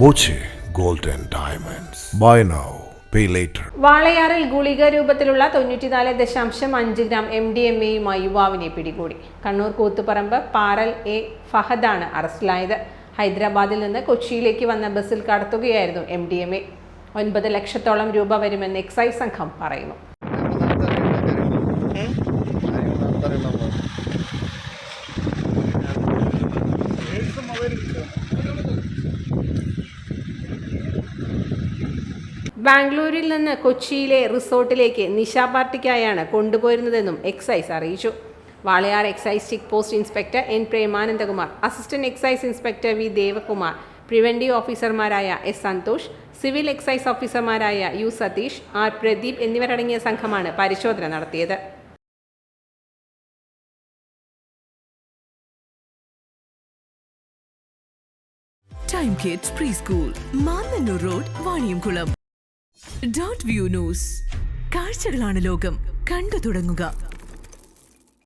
Boche gold and diamonds. Buy now, pay later. വാളയാറിൽ ഗുളിക രൂപത്തിലുള്ള 94.5 ഗ്രാം MDMA-യുമായി യുവാവിനെ പിടികൂടി. കണ്ണൂർ കൂത്തുപറമ്പ് പാറൽ എ ഫഹദാണ് അറസ്റ്റിലായത്. ഹൈദരാബാദിൽ നിന്ന് കൊച്ചിയിലേക്ക് വന്ന ബസ്സിൽ കടത്തുകയായിരുന്നു MDMA. 9 ലക്ഷത്തോളം രൂപ വരുമെന്ന് എക്സൈസ് സംഘം പറയുന്നു. ബാംഗ്ലൂരിൽ നിന്ന് കൊച്ചിയിലെ റിസോർട്ടിലേക്ക് നിശാ പാർട്ടിക്കായാണ് കൊണ്ടുപോയിരുന്നതെന്നും എക്സൈസ് അറിയിച്ചു. Walayar excise check post inspector N Premanandakumar, assistant excise inspector V Devakumar, preventive ഓഫീസർമാരായ S സന്തോഷ്, സിവിൽ എക്സൈസ് ഓഫീസർമാരായ U സതീഷ്, R പ്രദീപ് എന്നിവരടങ്ങിയ സംഘമാണ് പരിശോധന നടത്തിയത്. Time kids pre school, Mannanur road, Vaniyamkulam. .view news. കാഴ്ചകളാണ് ലോകം, കണ്ടു തുടങ്ങുക.